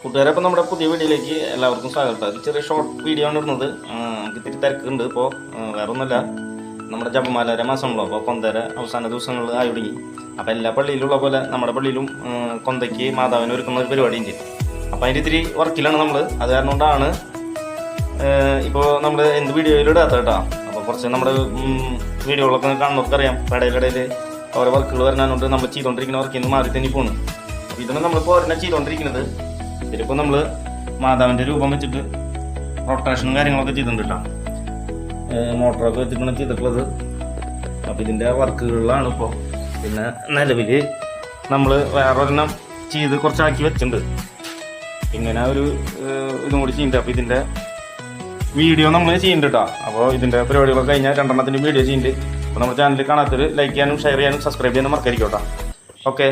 കൂട്ടുകാരെ, അപ്പോൾ നമ്മുടെ പുതിയ വീഡിയോയിലേക്ക് എല്ലാവർക്കും സ്വാഗതം. അത് ചെറിയ ഷോർട്ട് വീഡിയോ ആണ് ഇടുന്നത്. നമുക്ക് ഇത്തിരി തിരക്കുണ്ട്. ഇപ്പോൾ വേറെ ഒന്നുമില്ല, നമ്മുടെ ജപമാലയുടെ മാസമുള്ളൂ. അപ്പോൾ കൊന്തര അവസാന ദിവസങ്ങളിൽ ആയി തുടങ്ങി. അപ്പോൾ എല്ലാ പള്ളിയിലുള്ള പോലെ നമ്മുടെ പള്ളിയിലും കൊന്തയ്ക്ക് മാതാവിനെ ഒരുക്കുന്ന ഒരു പരിപാടിയും ചെയ്യും. അപ്പോൾ അതിൻ്റെ ഇത്തിരി വർക്കിലാണ് നമ്മൾ. അത് കാരണം കൊണ്ടാണ് ഇപ്പോൾ നമ്മൾ എന്ത് വീഡിയോയിലിടാത്ത കേട്ടോ. അപ്പോൾ കുറച്ച് നമ്മുടെ വീഡിയോകളൊക്കെ കാണുന്നവർക്കറിയാം, ഇടയിലിടയിൽ ഓരോ വർക്കുകൾ വരാനുണ്ട്. നമ്മൾ ചെയ്തുകൊണ്ടിരിക്കുന്ന വർക്കിൽ നിന്ന് മാറി തന്നെ പോകുന്നു. അപ്പോൾ ഇതാണ് നമ്മളിപ്പോൾ ഒരെണ്ണം ചെയ്തുകൊണ്ടിരിക്കുന്നത്. ഇതിലിപ്പോൾ നമ്മൾ മാതാവിൻ്റെ രൂപം വെച്ചിട്ട് റൊട്ടേഷനും കാര്യങ്ങളൊക്കെ ചെയ്തിട്ടുണ്ട് കേട്ടോ. മോട്ടറൊക്കെ വെച്ചിട്ടാണ് ചെയ്തിട്ടുള്ളത്. അപ്പോൾ ഇതിൻ്റെ വർക്കുകളിലാണ് ഇപ്പോൾ. പിന്നെ നിലവിൽ നമ്മൾ വേറൊരെണ്ണം ചെയ്ത് കുറച്ചാക്കി വെച്ചിട്ടുണ്ട്. ഇങ്ങനെ ഒരു ഇതും കൂടി ചെയ്യുന്നുണ്ട്. അപ്പോൾ ഇതിൻ്റെ വീഡിയോ നമ്മൾ ചെയ്യുന്നുണ്ട് കേട്ടോ. അപ്പോൾ ഇതിൻ്റെ പരിപാടികളൊക്കെ കഴിഞ്ഞാൽ രണ്ടെണ്ണത്തിൻ്റെ വീഡിയോ ചെയ്യുന്നുണ്ട്. അപ്പോൾ നമ്മുടെ ചാനൽ കാണാത്തൊരു ലൈക്ക് ചെയ്യാനും ഷെയർ ചെയ്യാനും സബ്സ്ക്രൈബ് ചെയ്യാനും മറക്കാതിരിക്കും കേട്ടോ. ഓക്കെ.